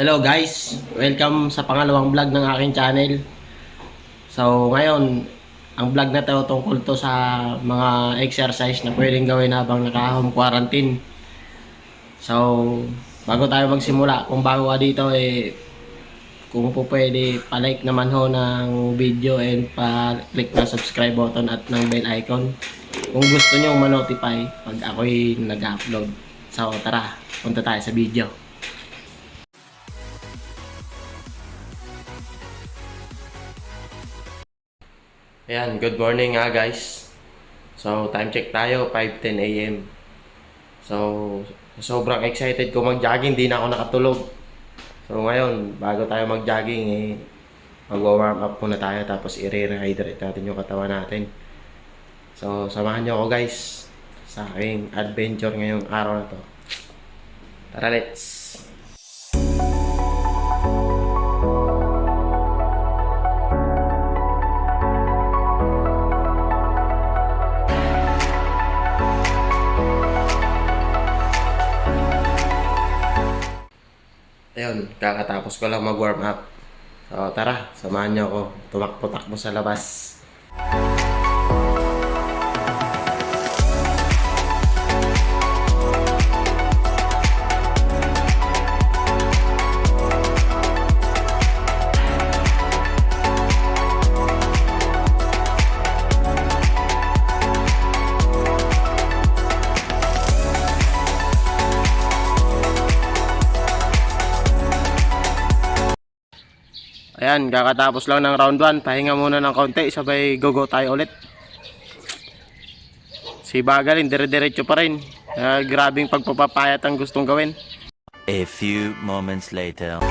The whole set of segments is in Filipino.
Hello guys, welcome sa pangalawang vlog ng aking channel. So ngayon, ang vlog na to tungkol to sa mga exercise na pwedeng gawin habang naka-home quarantine. So bago tayo magsimula, kung bago ka dito kung po pwede pa-like naman ho ng video and pa-click ng subscribe button at ng bell icon kung gusto nyo ma-notify pag ako'y nag-upload. So tara, punta tayo sa video. Ayan, good morning nga guys. So, time check tayo, 5:10 AM. So, sobrang excited ko mag-jogging, di na ako nakatulog. So, ngayon, bago tayo mag-jogging, mag-warm up muna tayo, tapos i-rehydrate natin yung katawan natin. So, samahan nyo ako guys, sa aking adventure ngayong araw na to. Tara, let's! Ayun, kakatapos ko lang mag-warm up. So, tara, samahan nyo ako. Tumakbo-takbo sa labas. Ayan, kakatapos lang ng round 1. Pahinga muna ng konti, sabay go tayo ulit. Si Bagalin, dire-diretso pa rin. Grabing pagpapapayat ang gustong gawin. A few moments later.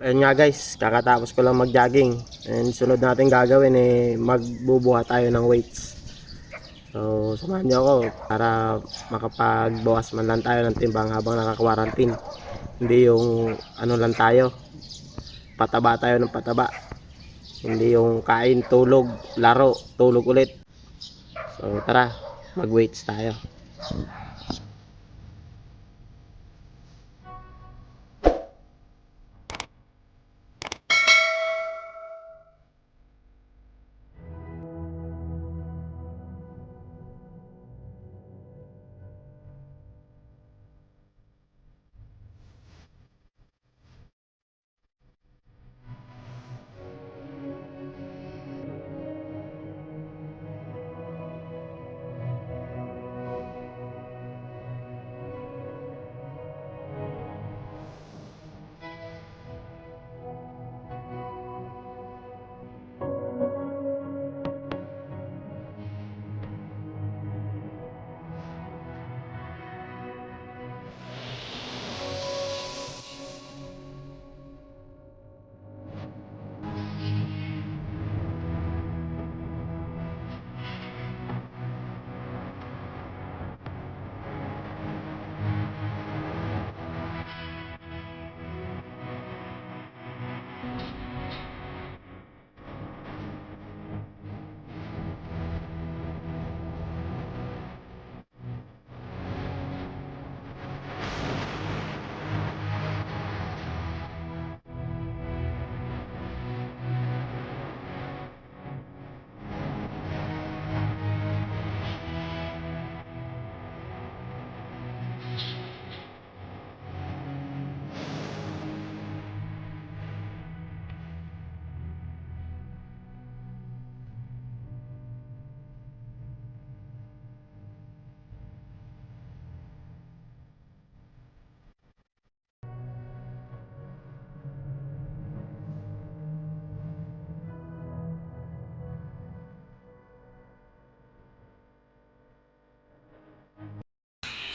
Ayun nga guys, kakatapos ko lang mag-jogging. And sunod natin gagawin magbubuhat tayo ng weights. So, samahan niyo ako para makapagbawas man lang tayo ng timbang habang naka-quarantine. Hindi yung ano lang tayo, pataba tayo ng pataba. Hindi yung kain, tulog, laro, tulog ulit. So, tara, mag-weights tayo.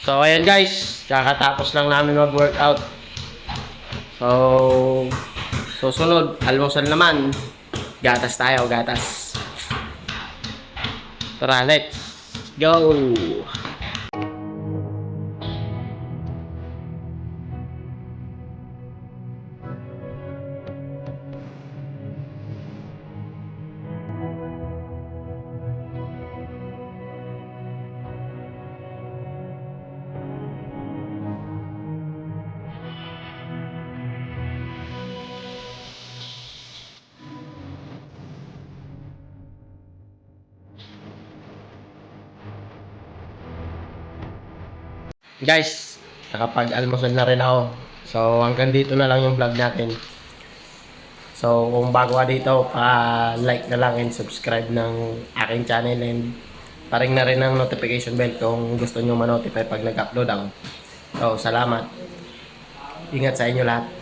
So, ayan guys. Kakatapos lang namin mag-workout. So, susunod, almusal naman. Gatas tayo, gatas. Tara, let's go! Guys, nakapag-almusal na rin ako. So, hanggang dito na lang yung vlog natin. So, kung bago ka dito, pa-like na lang and subscribe ng aking channel and paring na rin ang notification bell kung gusto nyo ma-notify pag nag-upload ako. So, salamat. Ingat sa inyo lahat.